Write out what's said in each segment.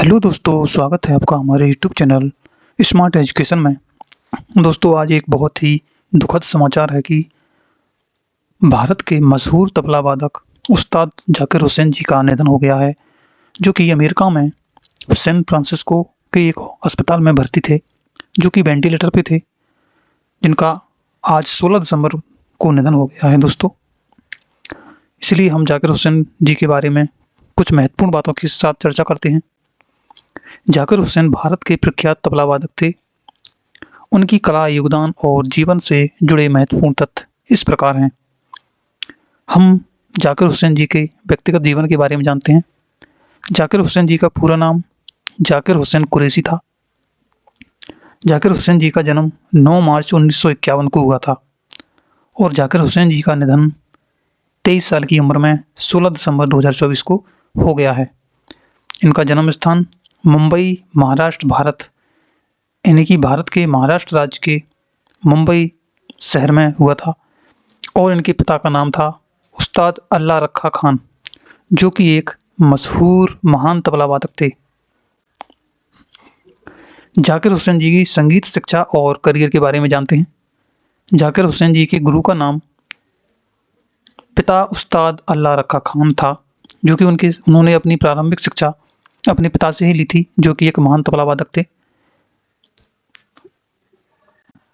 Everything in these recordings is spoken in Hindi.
हेलो दोस्तों, स्वागत है आपका हमारे यूट्यूब चैनल स्मार्ट एजुकेशन में। दोस्तों, आज एक बहुत ही दुखद समाचार है कि भारत के मशहूर तबला वादक उस्ताद जाकिर हुसैन जी का निधन हो गया है, जो कि अमेरिका में सैन फ्रांसिस्को के एक अस्पताल में भर्ती थे, जो कि वेंटिलेटर पे थे, जिनका आज 16 दिसंबर को निधन हो गया है दोस्तों। इसलिए हम जाकिर हुसैन जी के बारे में कुछ महत्वपूर्ण बातों के साथ चर्चा करते हैं। जाकिर हुसैन भारत के प्रख्यात तबला वादक थे। उनकी कला, योगदान और जीवन से जुड़े महत्वपूर्ण तथ्य इस प्रकार हैं। हम जाकिर हुसैन जी के व्यक्तिगत जीवन के बारे में जानते हैं। जाकिर हुसैन जी का पूरा नाम जाकिर हुसैन कुरैशी था। जाकिर हुसैन जी का जन्म 9 मार्च 1951 को हुआ था और जाकिर हुसैन जी का निधन 23 साल की उम्र में 16 दिसंबर 2024 को हो गया है। इनका जन्म स्थान मुंबई, महाराष्ट्र, भारत, यानी कि भारत के महाराष्ट्र राज्य के मुंबई शहर में हुआ था और इनके पिता का नाम था उस्ताद अल्लाह रखा खान, जो कि एक मशहूर महान तबला वादक थे। जाकिर हुसैन जी की संगीत शिक्षा और करियर के बारे में जानते हैं। जाकिर हुसैन जी के गुरु का नाम पिता उस्ताद अल्लाह रखा खान था, जो कि उन्होंने अपनी प्रारंभिक शिक्षा अपने पिता से ही ली थी, जो कि एक महान तबला वादक थे।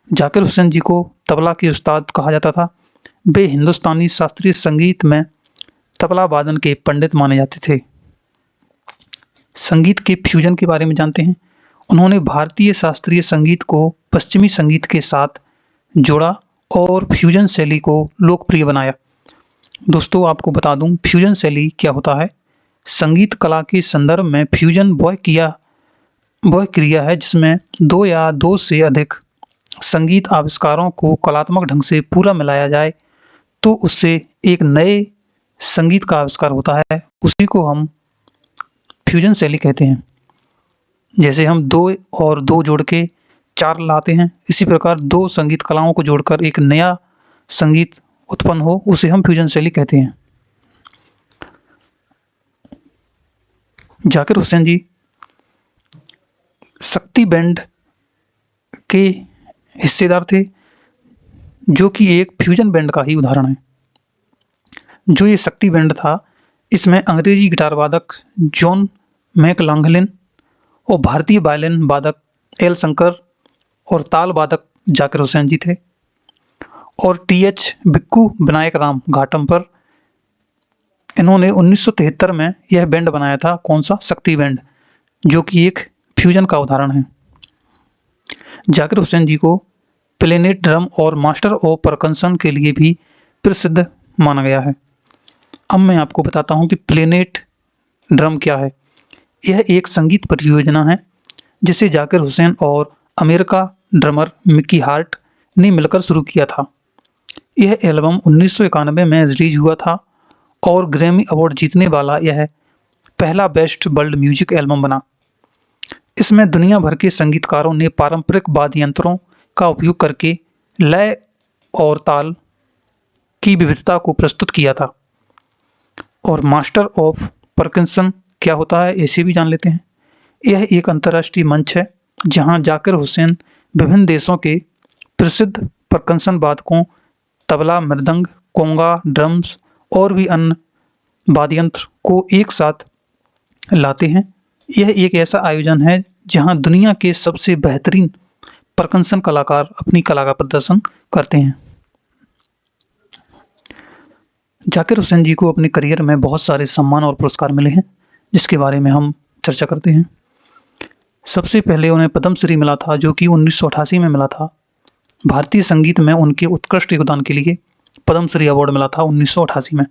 जाकिर हुसैन जी को तबला के उस्ताद कहा जाता था। वे हिंदुस्तानी शास्त्रीय संगीत में तबला वादन के पंडित माने जाते थे। संगीत के फ्यूजन के बारे में जानते हैं। उन्होंने भारतीय शास्त्रीय संगीत को पश्चिमी संगीत के साथ जोड़ा और फ्यूजन शैली को लोकप्रिय बनाया। दोस्तों, आपको बता दूं, फ्यूजन शैली क्या होता है। संगीत कला के संदर्भ में फ्यूजन वह क्रिया है जिसमें दो या दो से अधिक संगीत आविष्कारों को कलात्मक ढंग से पूरा मिलाया जाए तो उससे एक नए संगीत का आविष्कार होता है। उसी को हम फ्यूजन शैली कहते हैं। जैसे हम 2 और 2 जोड़ के 4 लाते हैं, इसी प्रकार 2 संगीत कलाओं को जोड़कर एक नया संगीत उत्पन्न हो, उसे हम फ्यूजन शैली कहते हैं। जाकिर हुसैन जी शक्ति बैंड के हिस्सेदार थे, जो कि एक फ्यूजन बैंड का ही उदाहरण है। जो ये शक्ति बैंड था, इसमें अंग्रेजी गिटार वादक जॉन मैकलागलिन और भारतीय वायलिन वादक एल शंकर और ताल वादक जाकिर हुसैन जी थे और टीएच बिक्कू विनायक राम घाटम पर इन्होंने 1973 में यह बैंड बनाया था। कौन सा? शक्ति बैंड, जो कि एक फ्यूजन का उदाहरण है। जाकिर हुसैन जी को प्लेनेट ड्रम और मास्टर ऑफ परकशन के लिए भी प्रसिद्ध माना गया है। अब मैं आपको बताता हूं कि प्लेनेट ड्रम क्या है। यह एक संगीत परियोजना है जिसे जाकिर हुसैन और अमेरिका ड्रमर मिकी हार्ट ने मिलकर शुरू किया था। यह एल्बम 1991 में रिलीज हुआ था और ग्रैमी अवार्ड जीतने वाला यह पहला बेस्ट वर्ल्ड म्यूजिक एल्बम बना। इसमें दुनिया भर के संगीतकारों ने पारंपरिक वाद्य यंत्रों का उपयोग करके लय और ताल की विविधता को प्रस्तुत किया था। और मास्टर ऑफ परकशन क्या होता है, इसे भी जान लेते हैं। यह एक अंतर्राष्ट्रीय मंच है जहां जाकिर हुसैन विभिन्न देशों के प्रसिद्ध परकशन वादकों, तबला, मृदंग, कोंगा, ड्रम्स और भी अन्य वाद्य यंत्र को एक साथ लाते हैं। यह एक ऐसा आयोजन है जहां दुनिया के सबसे बेहतरीन परकशन कलाकार अपनी कला का प्रदर्शन करते हैं। जाकिर हुसैन जी को अपने करियर में बहुत सारे सम्मान और पुरस्कार मिले हैं, जिसके बारे में हम चर्चा करते हैं। सबसे पहले उन्हें पद्मश्री मिला था, जो कि 1988 में मिला था। भारतीय संगीत में उनके उत्कृष्ट योगदान के लिए पद्मश्री अवार्ड मिला था 1988 में।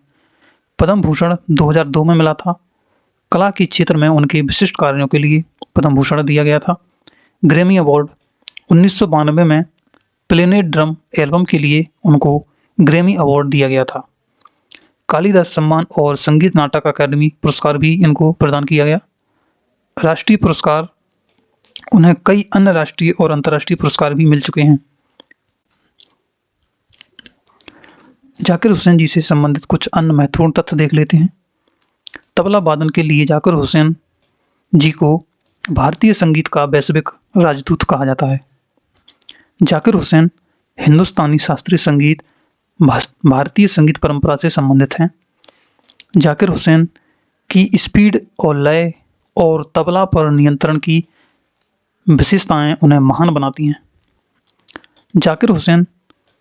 पद्म भूषण 2002 में मिला था। कला के क्षेत्र में उनके विशिष्ट कार्यों के लिए पद्म भूषण दिया गया था। ग्रैमी अवार्ड 1992 में प्लेनेट ड्रम एल्बम के लिए उनको ग्रैमी अवार्ड दिया गया था। कालिदास सम्मान और संगीत नाटक अकादमी पुरस्कार भी इनको प्रदान किया गया। राष्ट्रीय पुरस्कार, उन्हें कई अन्य राष्ट्रीय और अंतर्राष्ट्रीय पुरस्कार भी मिल चुके हैं। जाकिर हुसैन जी से संबंधित कुछ अन्य महत्वपूर्ण तथ्य देख लेते हैं। तबला वादन के लिए जाकिर हुसैन जी को भारतीय संगीत का वैश्विक राजदूत कहा जाता है। जाकिर हुसैन हिंदुस्तानी शास्त्रीय संगीत भारतीय संगीत परंपरा से संबंधित हैं। जाकिर हुसैन की स्पीड और लय और तबला पर नियंत्रण की विशेषताएं उन्हें महान बनाती हैं। जाकिर हुसैन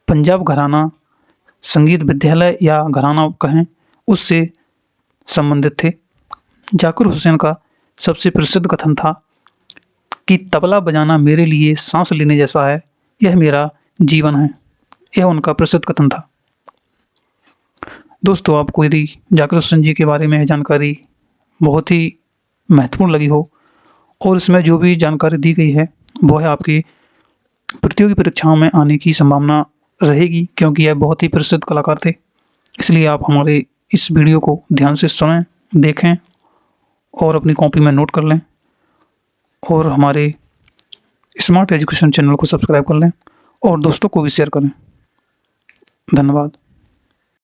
पंजाब घराना संगीत विद्यालय या घराना कहें उससे संबंधित थे। जाकिर हुसैन का सबसे प्रसिद्ध कथन था कि तबला बजाना मेरे लिए सांस लेने जैसा है, यह मेरा जीवन है। यह उनका प्रसिद्ध कथन था। दोस्तों, आपको यदि जाकिर हुसैन जी के बारे में जानकारी बहुत ही महत्वपूर्ण लगी हो और इसमें जो भी जानकारी दी गई है वो है आपकी प्रतियोगी परीक्षाओं में आने की संभावना रहेगी, क्योंकि यह बहुत ही प्रसिद्ध कलाकार थे। इसलिए आप हमारे इस वीडियो को ध्यान से सुनें, देखें और अपनी कॉपी में नोट कर लें और हमारे स्मार्ट एजुकेशन चैनल को सब्सक्राइब कर लें और दोस्तों को भी शेयर करें। धन्यवाद।